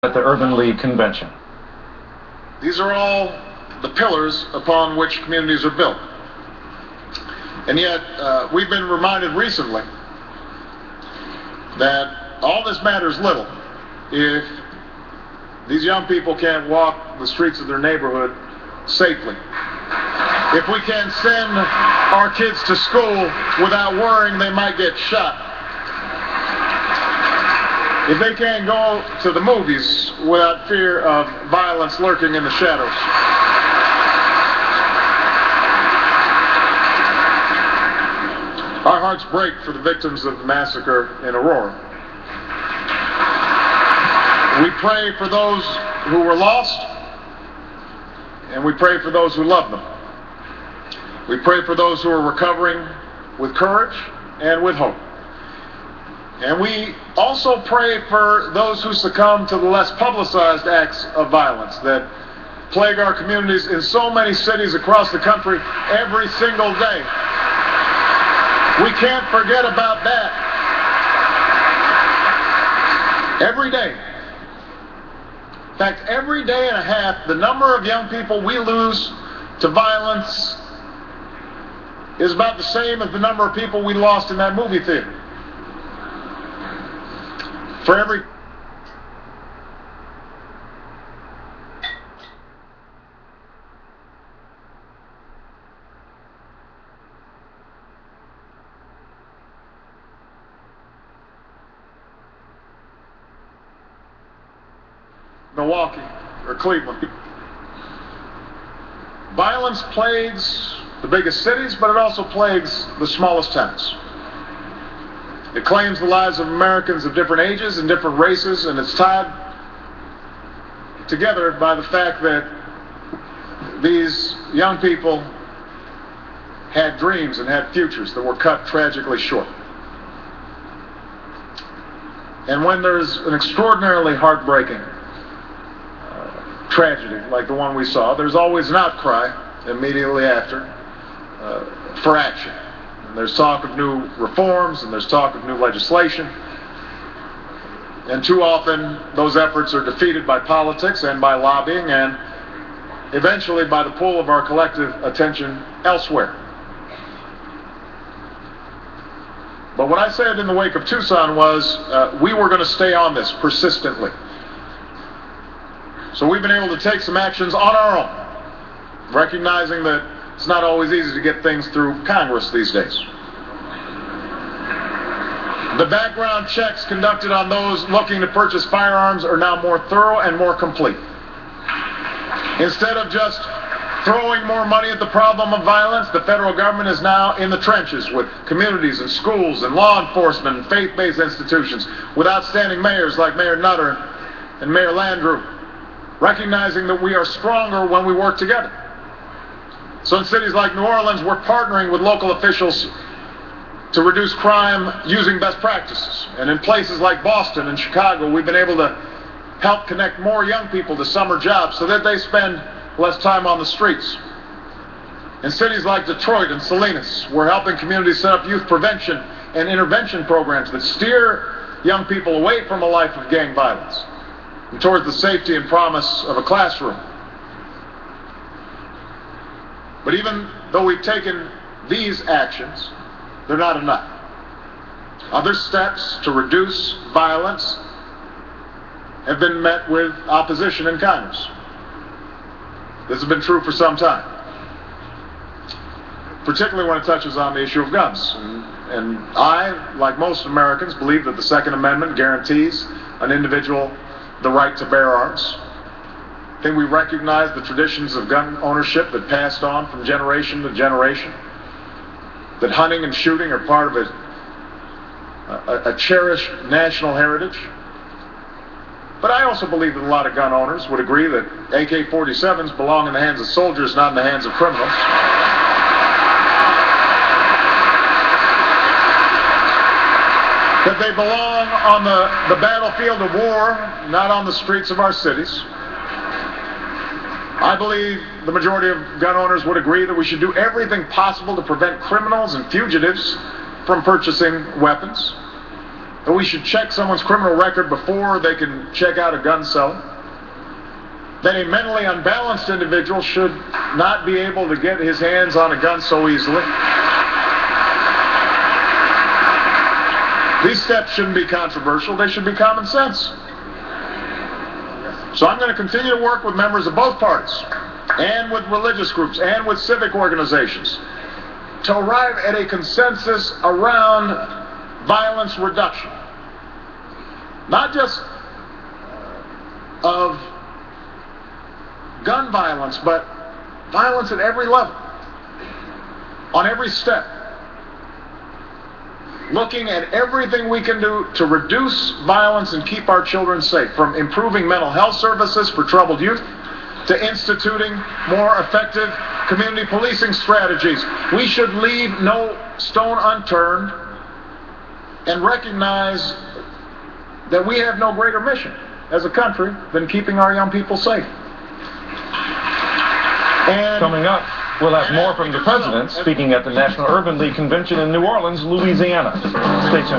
at the Urban League Convention. These are all the pillars upon which communities are built. And yet, we've been reminded recently that all this matters little if these young people can't walk the streets of their neighborhood safely. If we can't send our kids to school without worrying they might get shot. If they can't go to the movies without fear of violence lurking in the shadows. Our hearts break for the victims of the massacre in Aurora. We pray for those who were lost, and we pray for those who love them. We pray for those who are recovering with courage and with hope. And we also pray for those who succumb to the less publicized acts of violence that plague our communities in so many cities across the country every single day. We can't forget about that. Every day. In fact, every day and a half, the number of young people we lose to violence is about the same as the number of people we lost in that movie theater. For every Milwaukee or Cleveland. Violence plagues the biggest cities, but it also plagues the smallest towns. It claims the lives of Americans of different ages and different races, and it's tied together by the fact that these young people had dreams and had futures that were cut tragically short. And when there's an extraordinarily heartbreaking tragedy like the one we saw, there's always an outcry immediately after for action. And there's talk of new reforms, and there's talk of new legislation. And too often, those efforts are defeated by politics and by lobbying, and eventually by the pull of our collective attention elsewhere. But what I said in the wake of Tucson was we were going to stay on this persistently. So we've been able to take some actions on our own, recognizing that it's not always easy to get things through Congress these days. The background checks conducted on those looking to purchase firearms are now more thorough and more complete. Instead of just throwing more money at the problem of violence, the federal government is now in the trenches with communities and schools and law enforcement and faith-based institutions, with outstanding mayors like Mayor Nutter and Mayor Landrieu, recognizing that we are stronger when we work together. So in cities like New Orleans, we're partnering with local officials to reduce crime using best practices. And in places like Boston and Chicago, we've been able to help connect more young people to summer jobs so that they spend less time on the streets. In cities like Detroit and Salinas, we're helping communities set up youth prevention and intervention programs that steer young people away from a life of gang violence and towards the safety and promise of a classroom. But even though we've taken these actions, they're not enough. Other steps to reduce violence have been met with opposition in Congress. This has been true for some time, particularly when it touches on the issue of guns. And I, like most Americans, believe that the Second Amendment guarantees an individual the right to bear arms. I think we recognize the traditions of gun ownership that passed on from generation to generation, that hunting and shooting are part of a cherished national heritage. But I also believe that a lot of gun owners would agree that AK-47s belong in the hands of soldiers, not in the hands of criminals. That they belong on the battlefield of war, not on the streets of our cities. I believe the majority of gun owners would agree that we should do everything possible to prevent criminals and fugitives from purchasing weapons. that we should check someone's criminal record before they can check out a gun seller, that a mentally unbalanced individual should not be able to get his hands on a gun so easily. These steps shouldn't be controversial. They should be common sense. So I'm going to continue to work with members of both parties and with religious groups and with civic organizations to arrive at a consensus around violence reduction. Not just of gun violence, but violence at every level, on every step. Looking at everything we can do to reduce violence and keep our children safe, from improving mental health services for troubled youth to instituting more effective community policing strategies. We should leave no stone unturned and recognize that we have no greater mission as a country than keeping our young people safe. And coming up, we'll have more from the president speaking at the National Urban League Convention in New Orleans, Louisiana. Stay tuned.